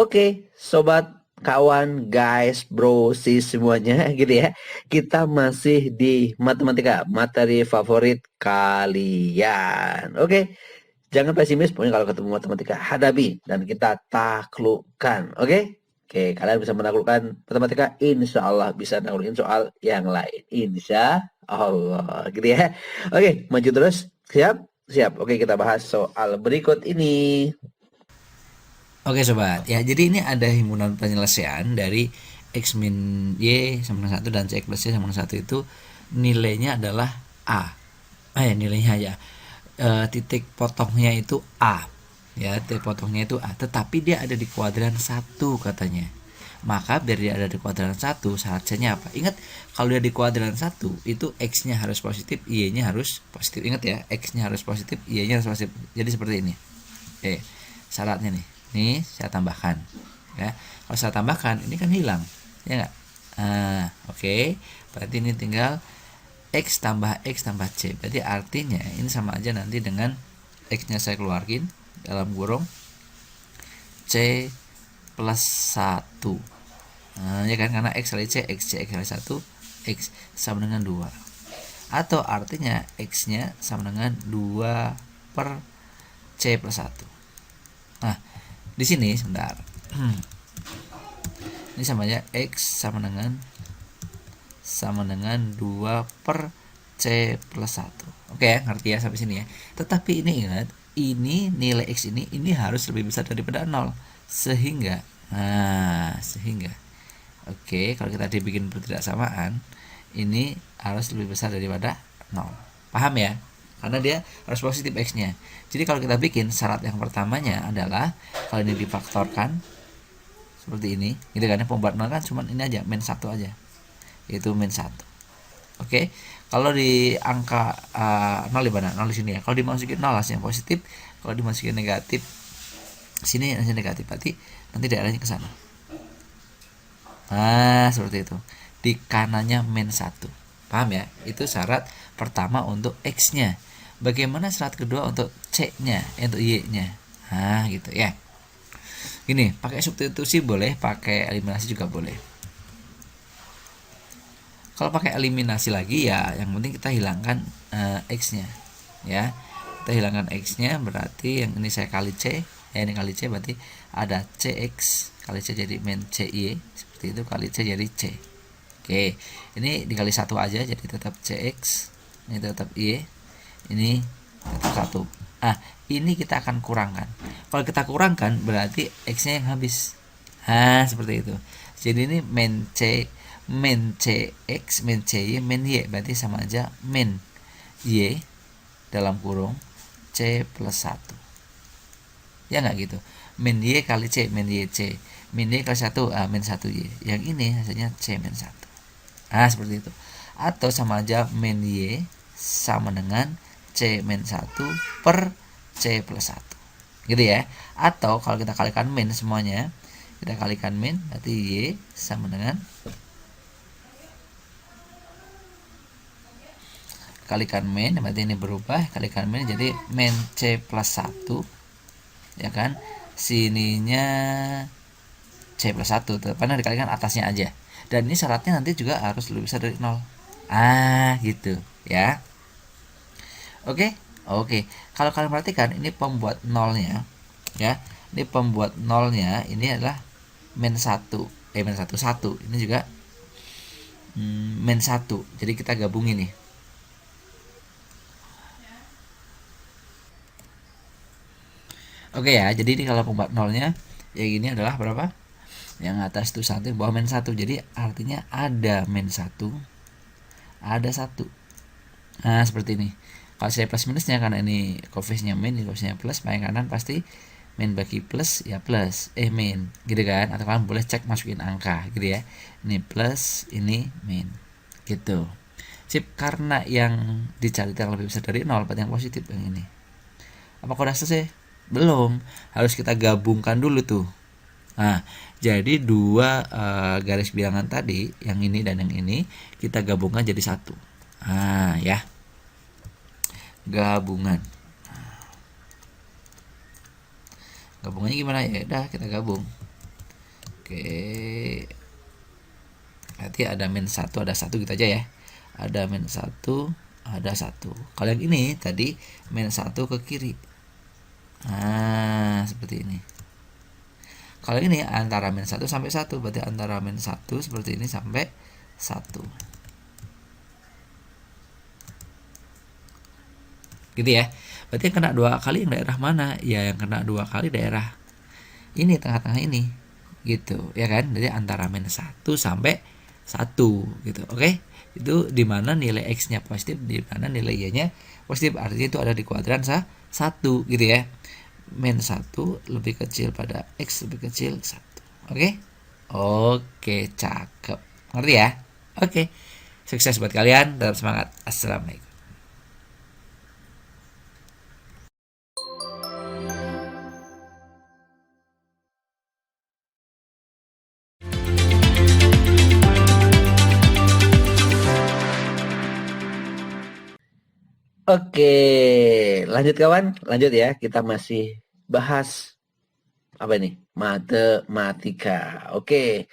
Oke, sobat, kawan, guys, bro, sis semuanya gitu ya. Kita masih di matematika, materi favorit kalian. Oke, jangan pesimis, pokoknya kalau ketemu matematika hadapi dan kita taklukkan. Oke? Oke, kalian bisa menaklukkan matematika, insya Allah bisa naklukin soal yang lain. Insya Allah, gitu ya. Oke, maju terus. Siap? Siap. Oke, kita bahas soal berikut ini. Oke sobat, ya jadi ini ada himpunan penyelesaian dari X min Y sama dengan 1 dan CX plus Y sama dengan 1 itu nilainya adalah A. Nilainya ya. Titik potongnya itu A. Ya, titik potongnya itu A, tetapi dia ada di kuadran 1 katanya. Maka biar dia ada di kuadran 1, syaratnya apa? Ingat, kalau dia di kuadran 1 itu X-nya harus positif, Y-nya harus positif. Ingat ya, X-nya harus positif, Y-nya harus positif. Jadi seperti ini. Oke, syaratnya nih. Nih saya tambahkan, ya. Kalau saya tambahkan ini kan hilang, ya nggak? Oke. Berarti ini tinggal X tambah C. Berarti artinya ini sama aja nanti dengan X-nya saya keluarin dalam kurung C plus 1. Ya kan, karena X kali C X kali 1, X sama dengan 2. Atau artinya X-nya sama dengan 2 per C plus 1. Nah, di sini sebentar. Ini sama aja X sama dengan 2 per C plus 1. Oke ya, ngerti ya sampai sini ya. Tetapi ini ingat, ini nilai X ini harus lebih besar daripada 0. Sehingga oke, kalau kita dibikin bertidaksamaan, ini harus lebih besar daripada 0. Paham ya? Karena dia harus positif X-nya. Jadi kalau kita bikin syarat yang pertamanya adalah kalau ini difaktorkan seperti ini, gitu kan ya, pembuat 0 kan cuma ini aja, min 1 aja. Yaitu min 1. Oke. Kalau di angka 0 di mana? 0 di sini ya. Kalau dimasukin 0 hasilnya positif, kalau dimasukin negatif sini hasilnya negatif. Berarti nanti daerahnya ke sana. Nah, seperti itu. Di kanannya min 1. Paham ya? Itu syarat pertama untuk X-nya. Bagaimana syarat kedua untuk C-nya, untuk Y-nya? Nah, gitu ya. Gini, pakai substitusi boleh, pakai eliminasi juga boleh. Kalau pakai eliminasi lagi ya, yang penting kita hilangkan X-nya. Ya. Kita hilangkan X-nya berarti yang ini saya kali C, ya ini kali C berarti ada CX kali C jadi min CY, seperti itu, kali C jadi C. Oke, ini dikali 1 aja jadi tetap CX, ini tetap Y, ini tetap 1. Ini kita akan kurangkan. Kalau kita kurangkan berarti X-nya yang habis. Seperti itu. Jadi ini min CX, min CY, min Y berarti sama aja min Y dalam kurung C plus 1. Ya nggak gitu. Min Y kali C, min YC. Min Y kali 1, min 1Y. Yang ini hasilnya C min 1. Seperti itu. Atau sama aja min Y sama dengan C min 1 per C plus 1. Gitu ya. Atau kalau kita kalikan min semuanya, kita kalikan min berarti Y sama dengan kalikan min, berarti ini berubah, kalikan min jadi min C plus 1, ya kan, sininya C plus 1, karena dikalikan atasnya aja, dan ini syaratnya nanti juga harus lebih besar dari 0. Gitu ya. Oke. Kalau kalian perhatikan ini pembuat nolnya, ya, ini pembuat nolnya ini adalah min 1, min 1, 1, ini juga min 1, jadi kita gabungin nih. Oke ya, jadi ini kalau pembuat nolnya yang ini adalah berapa? Yang atas itu 1, yang bawah min 1. Jadi artinya ada min 1, ada 1. Seperti ini. Kalau saya plus minusnya, karena ini koefisiennya min, ini koefisiennya plus, paling kanan pasti min bagi plus ya plus, min, gitu kan? Atau kalian boleh cek masukin angka, gitu ya. Ini plus, ini min, gitu. Sip, karena yang dicari yang lebih besar dari 0, berarti yang positif yang ini. Apakah udah selesai? Belum, harus kita gabungkan dulu tuh. Jadi dua garis bilangan tadi, yang ini dan yang ini, kita gabungkan jadi satu. Ya, gabungan. Gabungannya gimana ya? Udah kita gabung. Oke, berarti ada min 1, ada 1 gitu aja ya. Ada min 1, ada 1. Kalau yang ini tadi min 1 ke kiri. Nah, seperti ini. Kalau ini antara min 1 sampai 1, berarti antara min 1 seperti ini sampai 1. Gitu ya. Berarti yang kena 2 kali yang daerah mana? Ya yang kena 2 kali daerah ini, tengah-tengah ini. Gitu, ya kan? Jadi antara min 1 sampai 1 gitu. Oke? Itu di mana nilai X-nya positif, di mana nilai Y-nya positif. Artinya itu ada di kuadran 1 gitu ya. Min 1 lebih kecil pada X lebih kecil 1. Oke? Oke, cakep. Ngerti ya? Oke. Sukses buat kalian, tetap semangat. Assalamualaikum. Oke, lanjut kawan, lanjut ya. Kita masih bahas apa ini? Matematika. Oke,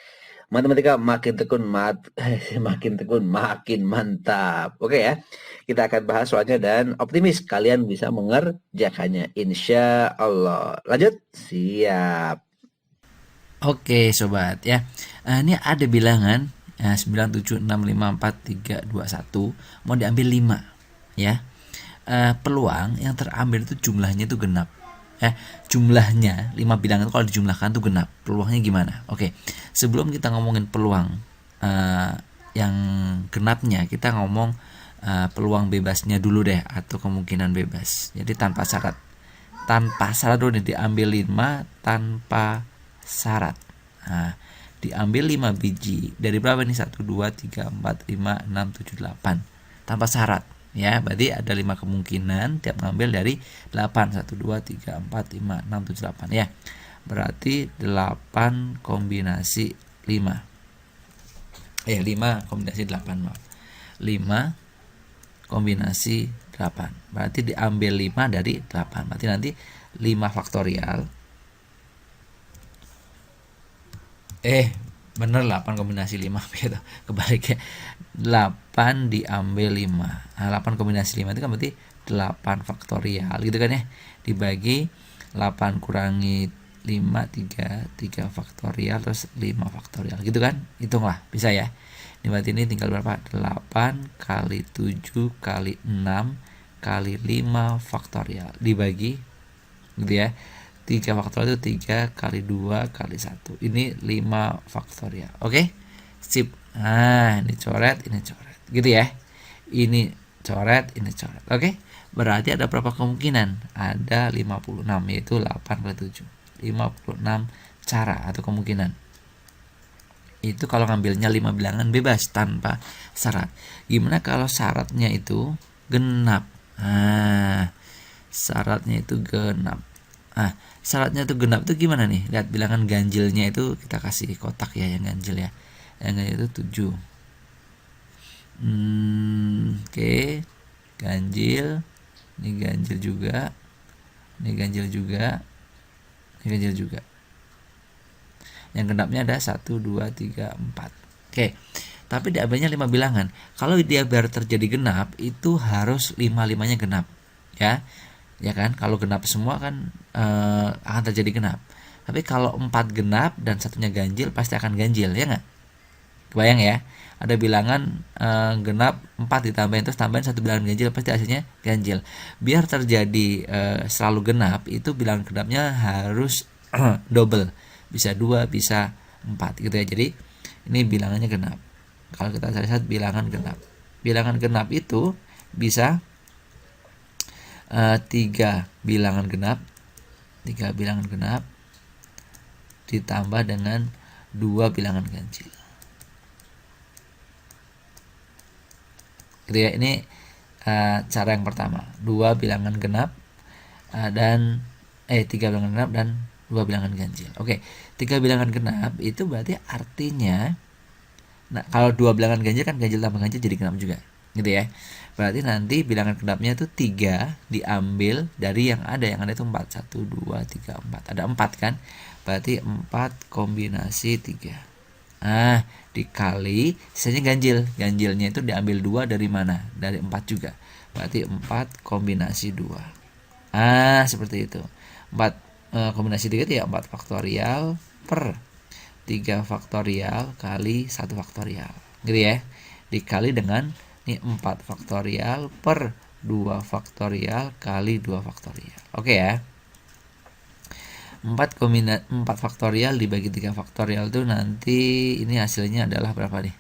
matematika makin tekun, makin tekun, makin mantap. Oke ya, kita akan bahas soalnya dan optimis kalian bisa mengerjakannya. Insya Allah. Lanjut, siap. Oke sobat ya, ini ada bilangan 9765431 mau diambil 5 ya. Peluang yang terambil itu jumlahnya itu genap ya. Jumlahnya 5 bilangan itu kalau dijumlahkan tuh genap. Peluangnya gimana? Oke, sebelum kita ngomongin peluang yang genapnya, kita ngomong peluang bebasnya dulu deh, atau kemungkinan bebas. Jadi tanpa syarat. Tanpa syarat dulu diambil 5 tanpa syarat. Nah, diambil 5 biji dari berapa nih? 1 2 3 4 5 6 7 8 tanpa syarat ya. Berarti ada 5 kemungkinan, tiap ngambil dari 8. 1 2 3 4 5 6 7 8 ya. Berarti 8 kombinasi 5. 5 kombinasi 8, maaf. 5 kombinasi 8. Berarti diambil 5 dari 8. Berarti nanti 5 faktorial. Bener 8 kombinasi 5 gitu. Kebalik ya. 8 diambil 5. Nah, 8 kombinasi 5 itu kan berarti 8 faktorial gitu kan ya. Dibagi 8 kurangi 5 3 faktorial terus 5 faktorial gitu kan. Hitunglah, bisa ya. Ini berarti ini tinggal berapa? 8 kali 7 kali 6 kali 5 faktorial dibagi gitu ya. 3 faktorial itu 3 kali 2 kali 1. Ini 5 faktorial. Oke? Sip. Nah, ini coret, ini coret. Gitu ya. Ini coret, ini coret. Oke? Berarti ada berapa kemungkinan? Ada 56, yaitu 8 kali 7. 56 cara atau kemungkinan. Itu kalau ngambilnya 5 bilangan bebas tanpa syarat. Gimana kalau syaratnya itu genap? Nah, syaratnya itu genap. Nah, syaratnya itu genap itu gimana nih? Lihat bilangan ganjilnya itu kita kasih kotak ya, yang ganjil ya. Yang ganjil itu 7. Oke. Ganjil. Ini ganjil juga. Ini ganjil juga. Ini ganjil juga. Yang genapnya ada 1 2 3 4. Oke. Tapi diambilnya 5 bilangan. Kalau dia biar terjadi genap itu harus 5-5-nya genap. Ya. Ya kan, kalau genap semua kan akan terjadi genap. Tapi kalau 4 genap dan satunya ganjil pasti akan ganjil, ya nggak? Kebayang ya, ada bilangan genap 4 ditambahin terus tambahin 1 bilangan ganjil, pasti hasilnya ganjil. Biar terjadi selalu genap itu bilangan genapnya harus double, bisa 2 bisa 4 gitu ya. Jadi ini bilangannya genap. Kalau kita lihat bilangan genap, bilangan genap itu bisa 3 bilangan genap, 3 bilangan genap ditambah dengan 2 bilangan ganjil. Gitu ya, ini cara yang pertama, 2 bilangan genap dan 3 bilangan genap dan 2 bilangan ganjil. Oke, 3 bilangan genap itu berarti artinya, nah kalau 2 bilangan ganjil kan ganjil tambah ganjil jadi genap juga. gitu ya. Berarti nanti bilangan genapnya itu 3 diambil dari yang ada itu 4. 1, 2, 3, 4. Ada 4 kan? Berarti 4 kombinasi 3. Nah, dikali sisanya ganjil. Ganjilnya itu diambil 2 dari mana? Dari 4 juga. Berarti 4 kombinasi 2. Seperti itu. 4 kombinasi 3 itu ya 4 faktorial per 3 faktorial kali 1 faktorial. Gitu ya. Dikali dengan ini 4 faktorial per 2 faktorial kali 2 faktorial. Oke ya. 4 faktorial dibagi 3 faktorial itu nanti ini hasilnya adalah berapa nih?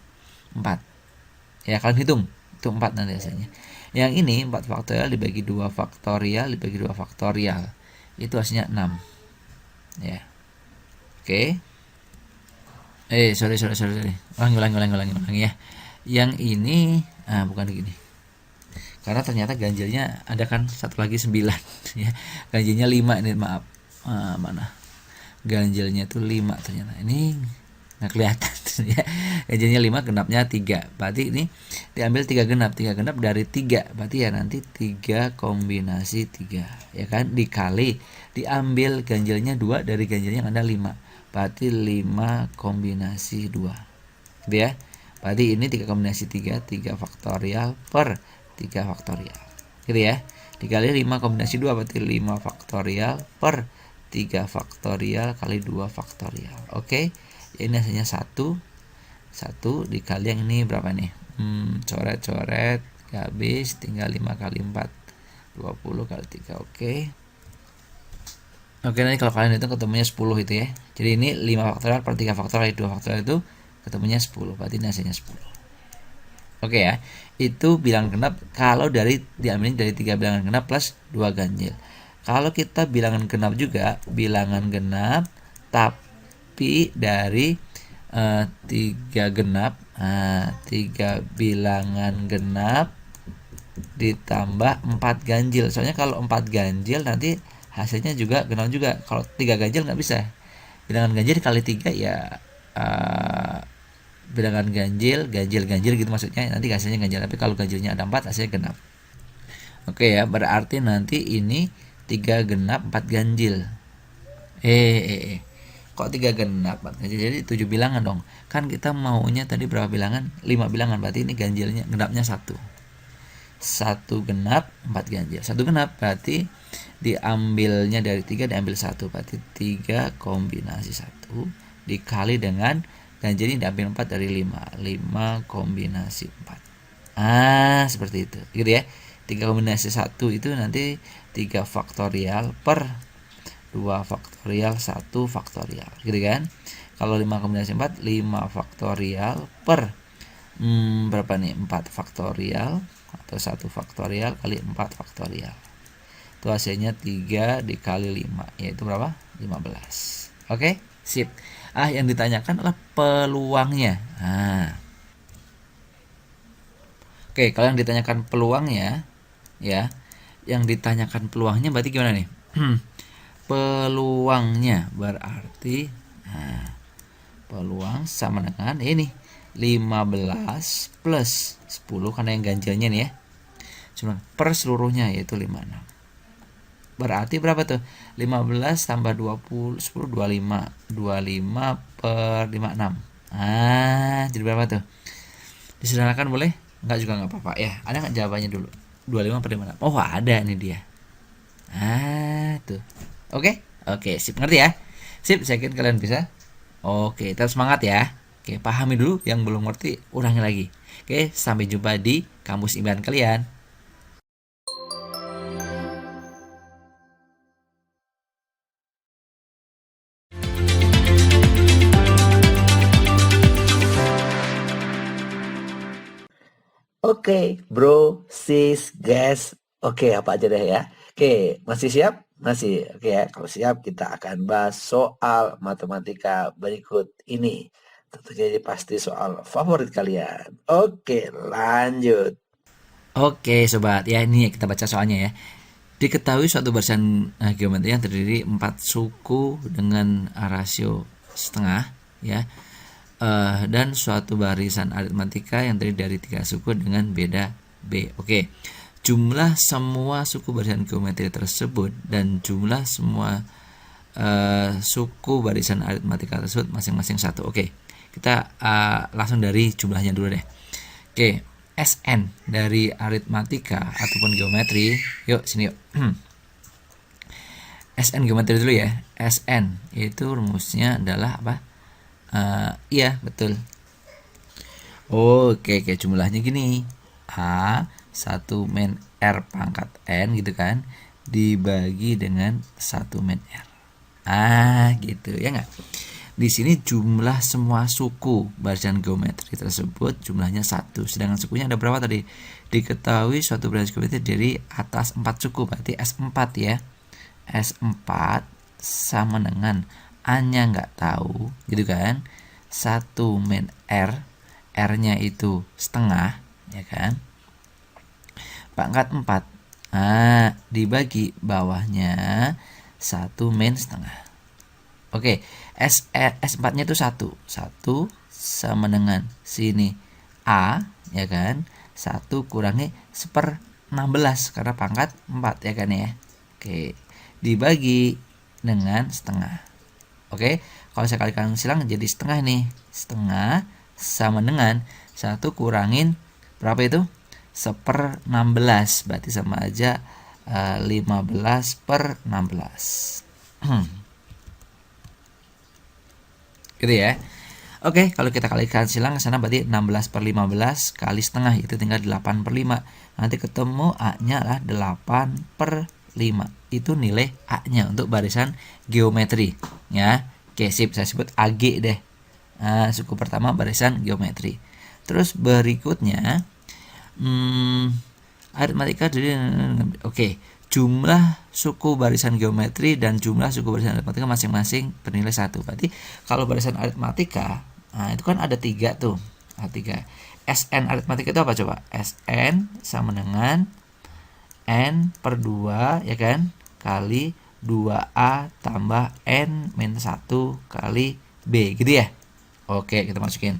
4. Ya, kalian hitung. Itu 4 nanti hasilnya. Yang ini 4 faktorial dibagi 2 faktorial dibagi 2 faktorial. Itu hasilnya 6. Ya. Oke. Sorry. Ulangi ya. Yang ini bukan gini. Karena ternyata ganjilnya ada kan satu lagi 9 ya. Ganjilnya 5 ini, maaf. Mana? Ganjilnya itu 5 ternyata. Ini nggak kelihatan ya. Ganjilnya 5, genapnya 3. Berarti ini diambil 3 genap. 3 genap dari 3. Berarti ya nanti 3 kombinasi 3. Ya kan? Dikali diambil ganjilnya 2 dari ganjilnya yang ada 5. Berarti 5 kombinasi 2. Gitu ya. Berarti ini 3 kombinasi 3. 3 faktorial per 3 faktorial. Gitu ya. Dikali 5 kombinasi 2 berarti 5 faktorial per 3 faktorial kali 2 faktorial. Oke. Ini hasilnya 1 dikali yang ini berapa nih? Coret habis, tinggal 5 kali 4 20 kali 3. Oke, nanti kalau kalian hitung ketemunya 10 itu ya. Jadi ini 5 faktorial per 3 faktorial kali 2 faktorial itu ketemunya 10. Berarti ini hasilnya 10. Oke ya. Itu bilangan genap kalau diambil dari 3 bilangan genap plus 2 ganjil. Kalau kita bilangan genap juga, bilangan genap tapi dari 3 genap, 3 bilangan genap ditambah 4 ganjil. Soalnya kalau 4 ganjil nanti hasilnya juga genap juga. Kalau 3 ganjil nggak bisa. Bilangan ganjil kali 3 ya bilangan ganjil gitu maksudnya, nanti hasilnya ganjil. Tapi kalau ganjilnya ada 4 hasilnya genap. Oke ya, berarti nanti ini 3 genap 4 ganjil. Kok 3 genap 4 ganjil? Jadi 7 bilangan dong. Kan kita maunya tadi berapa bilangan? 5 bilangan. Berarti ini ganjilnya genapnya 1. 1 genap 4 ganjil. 1 genap berarti diambilnya dari 3 diambil 1. Berarti 3 kombinasi 1 dikali dengan ganjilnya diambil 4 dari 5. 5 kombinasi 4. Seperti itu. Gitu ya. 3 kombinasi 1 itu nanti 3 faktorial per 2 faktorial 1 faktorial. Gitu kan. Kalau 5 kombinasi 4, 5 faktorial per berapa nih? 4 faktorial atau 1 faktorial kali 4 faktorial. Itu hasilnya 3 dikali 5, yaitu berapa? 15. Oke, sip. Yang ditanyakan adalah peluangnya. Oke, kalau yang ditanyakan peluangnya ya, yang ditanyakan peluangnya berarti gimana nih? Peluangnya berarti peluang sama dengan ini 15 plus 10 karena yang ganjilnya nih ya. Cuma per seluruhnya yaitu 56. Berarti berapa tuh? 15 tambah 20 10 25. 25 per 56. Jadi berapa tuh? Disederhanakan boleh? Enggak juga enggak apa-apa ya. Ada enggak jawabannya dulu? 25 per 56. Oh, ada nih dia. Tuh. Oke, sip, ngerti ya? Sip, saya kira kalian bisa. Oke, tetap semangat ya. Oke, pahami dulu, yang belum ngerti ulangi lagi. Oke, sampai jumpa di kamus impian kalian. Oke, bro, sis, guys. Oke, apa aja deh ya. Oke, masih siap? Masih. Oke ya, kalau siap kita akan bahas soal matematika berikut ini. Tentunya jadi pasti soal favorit kalian. Oke, lanjut. Oke, sobat. Ya, ini kita baca soalnya ya. Diketahui suatu barisan geometri yang terdiri 4 suku dengan rasio setengah ya. dan suatu barisan aritmatika yang terdiri dari 3 suku dengan beda B. Oke. Jumlah semua suku barisan geometri tersebut dan jumlah semua suku barisan aritmatika tersebut masing-masing 1. Oke. Kita langsung dari jumlahnya dulu deh. Oke, SN dari aritmatika ataupun geometri. Yuk sini yuk. SN geometri dulu ya. SN itu rumusnya adalah apa? Iya betul. Oke, jumlahnya gini. A 1 min R pangkat N gitu kan, dibagi dengan 1 min R. Gitu ya nggak? Di sini jumlah semua suku barisan geometri tersebut jumlahnya 1. Sedangkan sukunya ada berapa tadi? Diketahui suatu barisan geometri dari atas 4 suku, berarti S4 ya. S4 sama dengan A-nya nggak tahu, gitu kan? 1 min R, R-nya itu setengah, ya kan? Pangkat 4. Dibagi bawahnya 1 min setengah. Oke, S4-nya itu 1. 1 sama dengan sini A, ya kan? 1 kurangi 1/16 karena pangkat 4 ya kan ya. Oke, dibagi dengan setengah. Oke, kalau saya kalikan silang jadi setengah nih. Setengah sama dengan 1 kurangin berapa itu? 1/16. Berarti sama aja 15/16. Gitu ya. Oke, kalau kita kalikan silang ke sana berarti 16/15 kali setengah itu tinggal 8/5. Nanti ketemu A-nya adalah 8/5. Itu nilai A-nya untuk barisan geometri ya. Oke, sip, saya sebut AG deh. Suku pertama barisan geometri. Terus berikutnya aritmatika dari jumlah suku barisan geometri dan jumlah suku barisan aritmatika masing-masing bernilai 1. Berarti kalau barisan aritmatika, itu kan ada 3 tuh. 3. SN aritmatika itu apa coba? SN sama dengan N/2 ya kan? Kali 2A tambah N-1 kali B gitu ya. Oke, kita masukin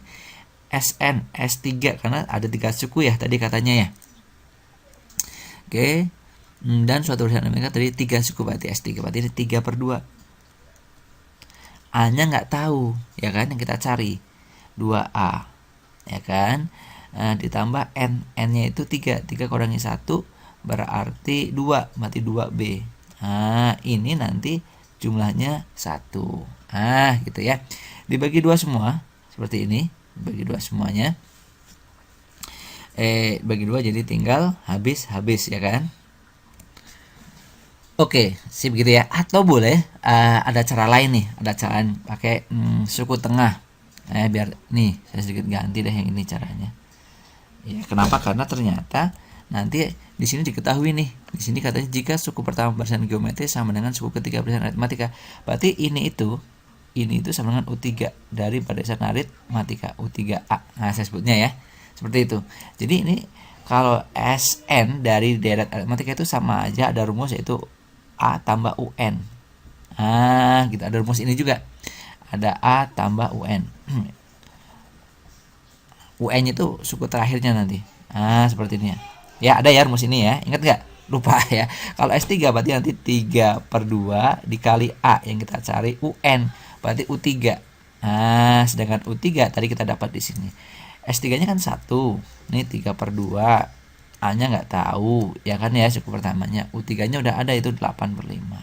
SN S3 karena ada 3 suku ya tadi katanya ya. Oke. Dan suatu barisan aritmatika tadi 3 suku, berarti S3, berarti ini 3/2. A-nya nggak tahu, ya kan, yang kita cari 2A, ya kan, ditambah N, N-nya itu 3 kurangi 1 berarti 2, berarti 2B. Ini nanti jumlahnya 1. Gitu ya. Dibagi 2 semua, seperti ini, dibagi 2 semuanya. Bagi 2 jadi tinggal habis ya kan. Oke, sip gitu ya. Atau boleh ada cara lain nih, ada cara pakai suku tengah. Biar nih saya sedikit ganti deh yang ini caranya. Ya, kenapa? Karena ternyata nanti di sini diketahui nih. Di sini katanya jika suku pertama barisan geometri sama dengan suku ketiga barisan aritmatika. Berarti ini itu sama dengan U3 dari barisan aritmatika, U3A. Saya sebutnya ya. Seperti itu. Jadi ini kalau SN dari deret aritmatika itu sama aja ada rumus yaitu A tambah UN. Gitu, ada rumus ini juga. Ada A tambah UN. UN itu suku terakhirnya nanti. Seperti ini ya. Ya, ada ya rumus ini ya. Ingat gak? Lupa ya. Kalau S3 berarti nanti 3/2 dikali A yang kita cari UN. Berarti U3. Sedangkan U3 tadi kita dapat di sini. S3-nya kan 1. Ini 3/2. A-nya nggak tahu, ya kan ya, suku pertamanya. U3-nya udah ada, itu 8/5.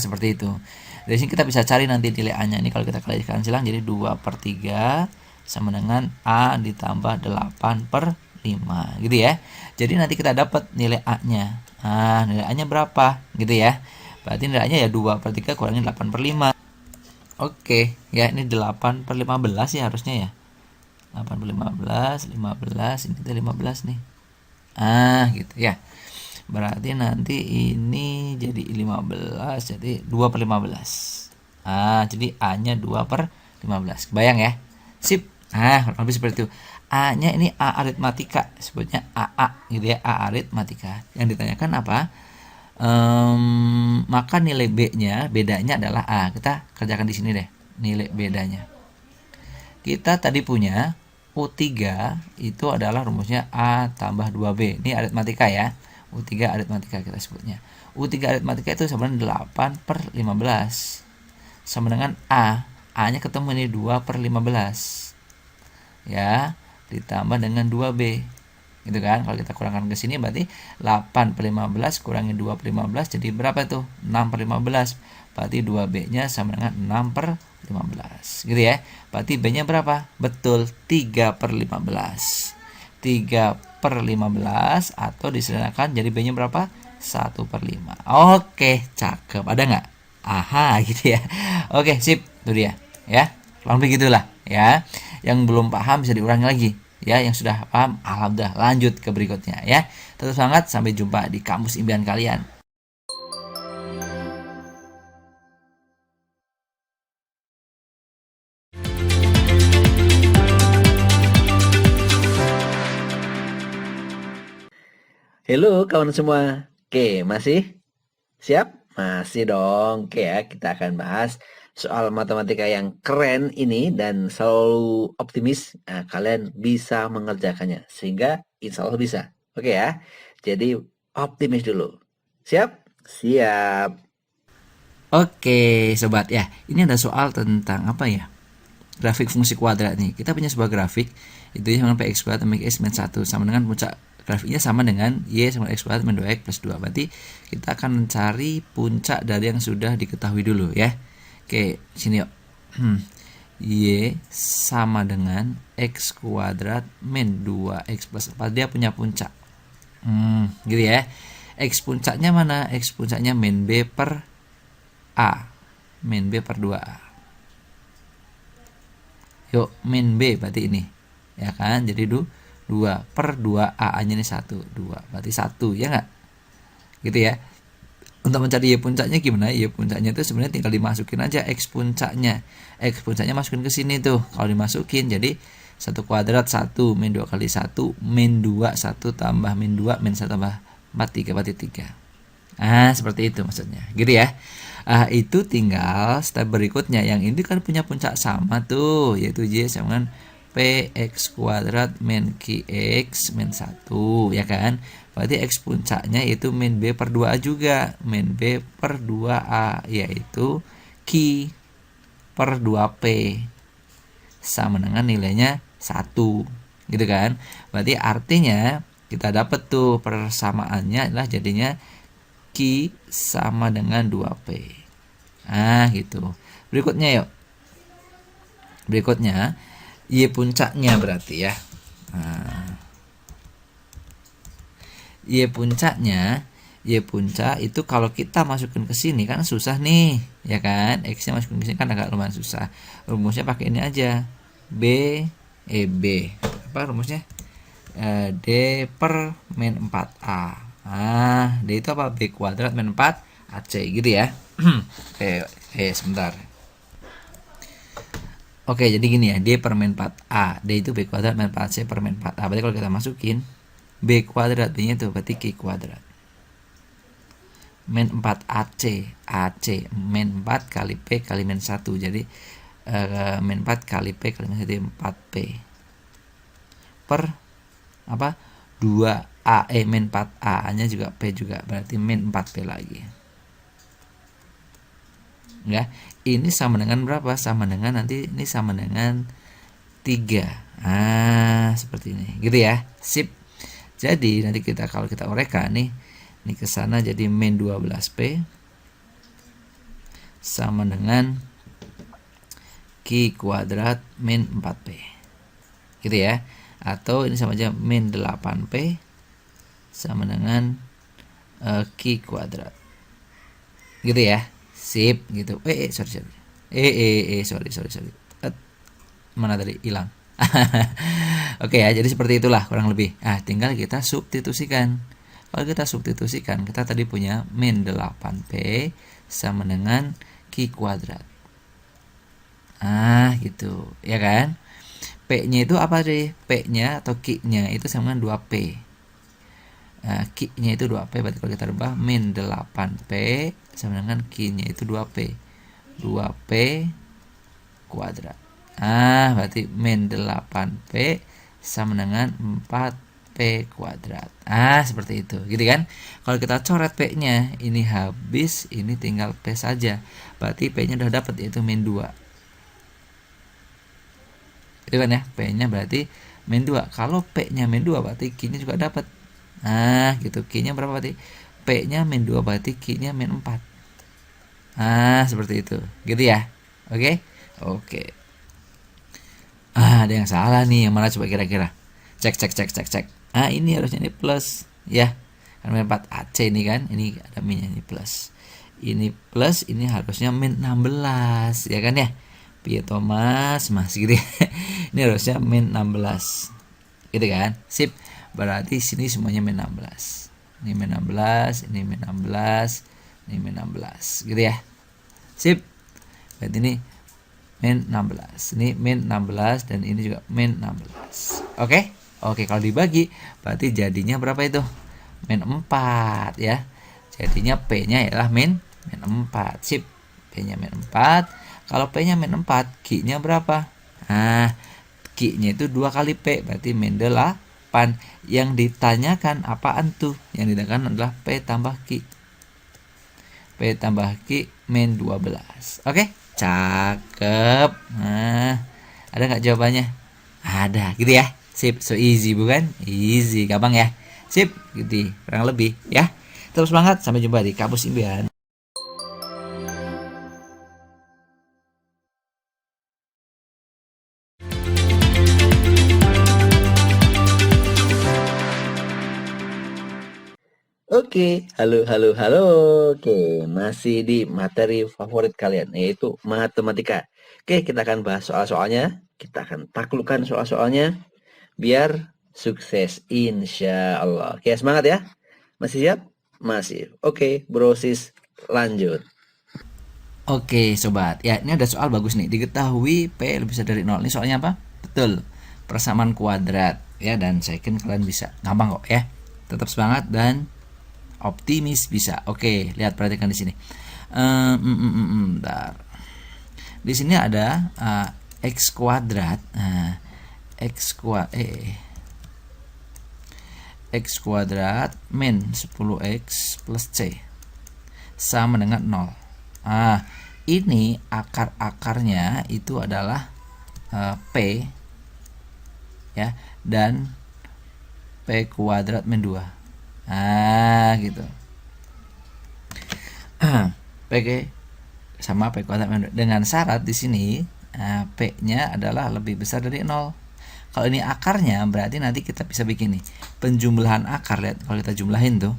Seperti itu. Dari sini kita bisa cari nanti nilai A-nya. Ini kalau kita kalikan silang jadi 2/3 sama dengan A ditambah 8/5 gitu ya. Jadi nanti kita dapat nilai A-nya. Nilai A-nya berapa gitu ya. Berarti nilai A-nya ya 2/3 kurangi 8/5. Oke, ya ini 8/15 ya harusnya ya. 8/15, 15, ini 15 nih. Gitu ya. Berarti nanti ini jadi 15, jadi 2/15. Jadi A-nya 2/15. Kebayang ya? Sip. Lebih seperti itu. A-nya ini A aritmatika, sebutnya AA gitu ya, A aritmatika. Yang ditanyakan apa? Maka nilai B-nya, bedanya adalah A. Kita kerjakan di sini deh, nilai bedanya. kita tadi punya U3 itu adalah rumusnya A tambah 2B. Ini aritmatika ya. U3 aritmatika kita sebutnya. U3 aritmatika itu sebenarnya 8 per 15. Sama dengan A. A-nya ketemu ini 2 per 15. Ya, ditambah dengan 2B. Gitu kan? Kalau kita kurangkan ke sini berarti 8 per 15 kurangi 2 per 15 jadi berapa tuh? 6 per 15. Berarti 2B-nya sama dengan 6 per 15. Gitu ya. Berarti B-nya berapa? Betul, 3 per 15. 3 per 15 atau disederhanakan jadi B-nya berapa? 1 per 5. Oke, cakep. Ada nggak? Aha, gitu ya. Oke, sip. Itu dia. Ya, kurang lebih gitulah ya. Yang belum paham bisa diulangi lagi. Ya, yang sudah paham, alhamdulillah. Lanjut ke berikutnya ya. Tetap semangat, sampai jumpa di kamus impian kalian. Halo kawan semua. Oke, masih siap? Masih dong. Oke ya, kita akan bahas soal matematika yang keren ini dan selalu optimis. Nah, kalian bisa mengerjakannya sehingga insya Allah bisa. Oke ya. Jadi optimis dulu. Siap? Siap. Oke, sobat ya. Ini ada soal tentang apa ya? Grafik fungsi kuadrat nih. Kita punya sebuah grafik itu sama dengan px kuadrat tambah x min 1 sama dengan puncak grafiknya sama dengan y sama x kuadrat min 2x plus 2. Berarti kita akan mencari puncak dari yang sudah diketahui dulu ya. Oke, sini yuk. Y sama dengan x kuadrat min 2x plus 4. Dia punya puncak. Gitu ya. X puncaknya mana? X puncaknya min b per A. Min b per 2A. Yuk, min B berarti ini. Ya kan? Jadi 2 per 2A nya ini 1. 2. Berarti 1, ya enggak? Gitu ya. Untuk mencari Y puncaknya gimana? Y puncaknya itu sebenarnya tinggal dimasukin aja X puncaknya. X puncaknya masukin ke sini tuh. Kalau dimasukin jadi 1 kuadrat 1, min 2 kali 1, min 2, 1 tambah min 2, min 1 tambah 4, 3, berarti 3. Seperti itu maksudnya. Gitu ya. Itu tinggal step berikutnya. Yang ini kan punya puncak sama tuh, yaitu Y sama dengan px kuadrat min qx min 1, ya kan? Berarti x puncaknya yaitu min b per 2a juga. Min b per 2a yaitu q per 2p sama dengan nilainya 1. Gitu kan? Berarti artinya kita dapat tuh persamaannya adalah jadinya Q sama dengan 2P. Gitu. Berikutnya yuk. Berikutnya Y puncaknya berarti ya. Y puncaknya, Y puncak itu kalau kita masukin ke sini kan susah nih, ya kan? X-nya masukin ke sini kan agak lumayan susah. Rumusnya pakai ini aja. B apa rumusnya? D per min 4A. D itu apa? B kuadrat min 4 AC gitu ya. Oke, sebentar. Oke, jadi gini ya, D per min 4A. D itu B kuadrat min 4AC per min 4A. Berarti kalau kita masukin B kuadrat, B-nya itu berarti Q kuadrat. Min 4 AC min 4 kali P kali min 1. Jadi min 4 kali P kali min 1 4P. Per apa? 2A min 4A nya juga P juga, berarti min 4P lagi. Ya, ini sama dengan berapa? Sama dengan nanti ini sama dengan 3. Seperti ini. Gitu ya. Sip. Jadi nanti kalau kita uraikan nih, ini ke sana jadi min 12P sama dengan Q kuadrat min 4P. Gitu ya. Atau ini sama aja min 8P sama dengan Q kuadrat. Gitu ya. Sip gitu. Sorry. Mana tadi hilang. Oke ya, jadi seperti itulah kurang lebih. Tinggal kita substitusikan. Kalau kita substitusikan, kita tadi punya min 8P sama dengan Q kuadrat. Gitu, ya kan? P-nya itu apa deh? P-nya atau Q-nya itu sama dengan 2P. Q-nya itu 2P, berarti kalau kita rubah min 8P sama dengan Q-nya itu 2P. 2P kuadrat. Berarti min 8P sama dengan 4P kuadrat. Seperti itu, gitu kan? Kalau kita coret P-nya, ini habis, ini tinggal P saja. Berarti P-nya udah dapat, yaitu min 2. Itu kan ya, P-nya berarti min 2. Kalau P-nya min 2, berarti Q-nya juga dapat. Gitu. Q-nya berapa berarti? P-nya min 2, berarti Q-nya min 4. Seperti itu. Gitu ya. Oke? Oke. Ada yang salah nih. Yang mana coba kira-kira? Cek. Ini harusnya ini plus. Ya. Karena min 4 AC ini kan. Ini ada minnya, ini plus. Ini plus, ini harusnya min 16. Ya kan ya? Piye Thomas, Mas gitu ya. Ini harusnya min 16. Gitu kan? Sip. Berarti sini semuanya min 16. Ini min 16, ini min 16, ini min 16. Gitu ya. Sip. Berarti ini min 16. Ini min 16 dan ini juga min 16. Oke? Oke, kalau dibagi berarti jadinya berapa itu? Min 4 ya. Jadinya P-nya ialah min 4. Sip. P-nya min 4. Kalau P-nya min 4, Q-nya berapa? Q-nya itu 2 kali P, berarti min 8. Yang ditanyakan apaan tuh? Yang ditanyakan adalah P tambah Q. P tambah Q min 12. Oke? Cakep. Ada nggak jawabannya? Ada, gitu ya. Sip, so easy bukan? Easy, gampang ya. Sip, gitu. Kurang lebih ya. Terus semangat, sampai jumpa di Kamus Impian. Oke, halo. Oke, masih di materi favorit kalian, yaitu matematika. Oke, kita akan bahas soal-soalnya. Kita akan taklukkan soal-soalnya biar sukses, insya Allah. Oke, semangat ya. Masih siap? Masih. Oke, brosis lanjut. Oke, sobat. Ya, ini ada soal bagus nih. Diketahui P lebih besar dari 0. Ini soalnya apa? Betul. Persamaan kuadrat. Ya, dan saya yakin kalian bisa. Gampang kok ya. Tetap semangat dan optimis bisa. Oke, lihat perhatikan di sini. Bentar. Di sini ada x kuadrat. X kuadrat min 10x plus c sama dengan 0. Ini akar-akarnya itu adalah P ya, dan P kuadrat min 2. Gitu. P sama P kuadrat min 2. Dengan syarat di sini P-nya adalah lebih besar dari 0. Kalau ini akarnya berarti nanti kita bisa bikin nih penjumlahan akar. Lihat kalau kita jumlahin tuh,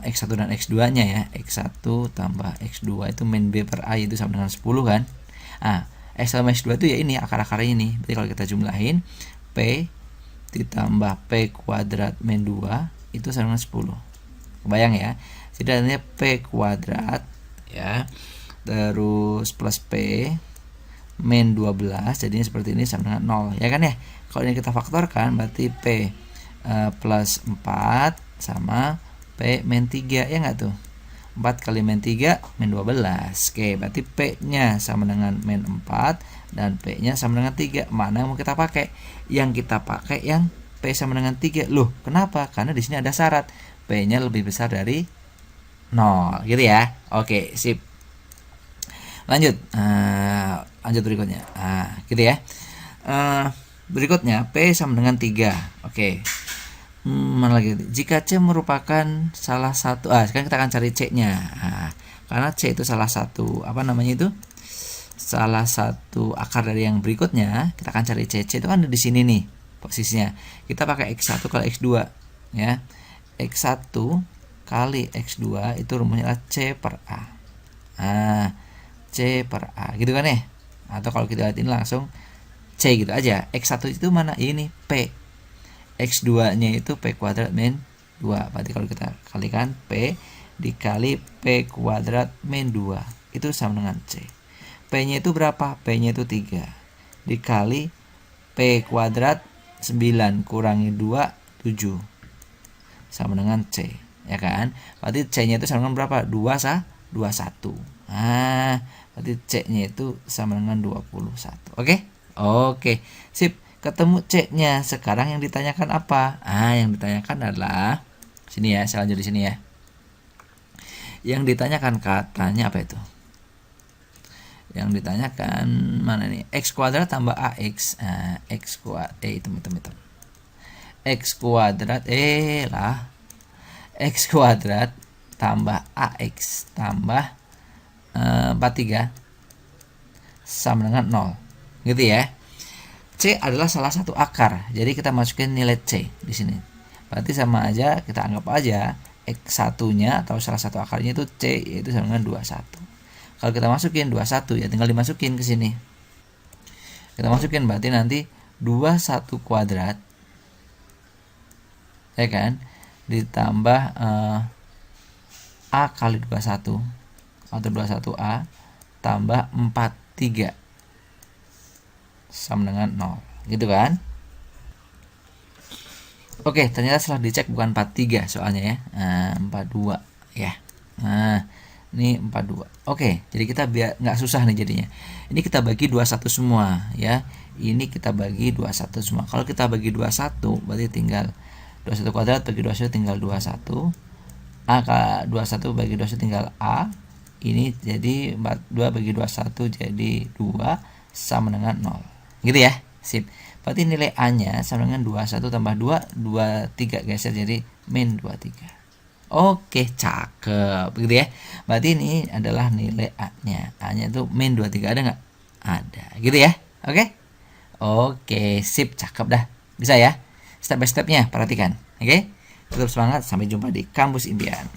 X1 dan X2 nya ya. X1 tambah X2 itu min B per A itu sama dengan 10 kan. X sama X2 itu ya ini akar-akarnya ini. Berarti kalau kita jumlahin P ditambah P kuadrat min 2 itu sama dengan 10. Kebayang ya. Jadi adanya P kuadrat ya. Terus plus P min 12 jadinya seperti ini sama dengan 0 ya kan ya. Kalau ini kita faktorkan berarti P plus 4 sama P min 3 ya enggak tuh. 4 kali min 3 min 12. Oke, berarti P-nya sama dengan min 4 dan P-nya sama dengan 3. Mana yang mau kita pakai? Yang kita pakai yang P sama dengan 3. Loh, kenapa? Karena di sini ada syarat P-nya lebih besar dari 0 gitu ya. Oke, sip. Lanjut. Lanjut berikutnya. Gitu ya. Berikutnya P sama dengan 3. Oke. Mana lagi? Jika C merupakan salah satu, sekarang kita akan cari C-nya. Karena C itu salah satu, salah satu akar dari yang berikutnya, kita akan cari C. C itu kan di sini nih posisinya. Kita pakai X1 kali X2 ya. X1 kali X2 itu rumusnya adalah C per A. C per A gitu kan ya. Atau kalau kita lihat ini langsung C gitu aja. X1 itu mana? Ini P. X2 nya itu P kuadrat min 2. Berarti kalau kita kalikan P dikali P kuadrat min 2 itu sama dengan C. P nya itu berapa? P nya itu 3 dikali P kuadrat 9 kurangi 2 7 sama dengan C ya kan. Berarti C nya itu sama dengan berapa? 21. Nah, berarti C-nya itu sama dengan 21. Oke? Oke, sip. Ketemu C-nya. Sekarang yang ditanyakan apa? Yang ditanyakan adalah sini ya, saya lanjut di sini ya. Yang ditanyakan katanya apa itu? Yang ditanyakan mana nih? X kuadrat tambah AX. X kuadrat teman-teman. X kuadrat X kuadrat tambah AX tambah 43 sama dengan 0. Gitu ya. C adalah salah satu akar. Jadi kita masukin nilai C di sini. Berarti sama aja, kita anggap aja X1-nya atau salah satu akarnya itu C, yaitu sama dengan 21. Kalau kita masukin 21 ya tinggal dimasukin ke sini. Kita masukin berarti nanti 21 kuadrat ya kan, ditambah A kali 21 atau 21A tambah 43 sama dengan 0, gitu kan. Oke, ternyata setelah dicek bukan 43 soalnya ya, 42 ya. Nah, ini 42. Oke, jadi kita biar nggak susah nih jadinya. Ini kita bagi 21 semua ya. Ini kita bagi 21 semua. Kalau kita bagi 21 berarti tinggal 21 kuadrat bagi 21 tinggal 21. A ke 21 bagi 21 tinggal A. Ini jadi 42 bagi 21 jadi 2 sama dengan 0. Gitu ya. Sip. Berarti nilai A-nya sama dengan 21 tambah 2, 23 geser jadi min 23. Oke, cakep. Begitu ya. Berarti ini adalah nilai A-nya. A-nya itu min 23, ada nggak? Ada. Gitu ya. Oke. Oke, sip, cakep dah. Bisa ya. Step by stepnya perhatikan. Oke. Tetap semangat, sampai jumpa di Kampus Impian.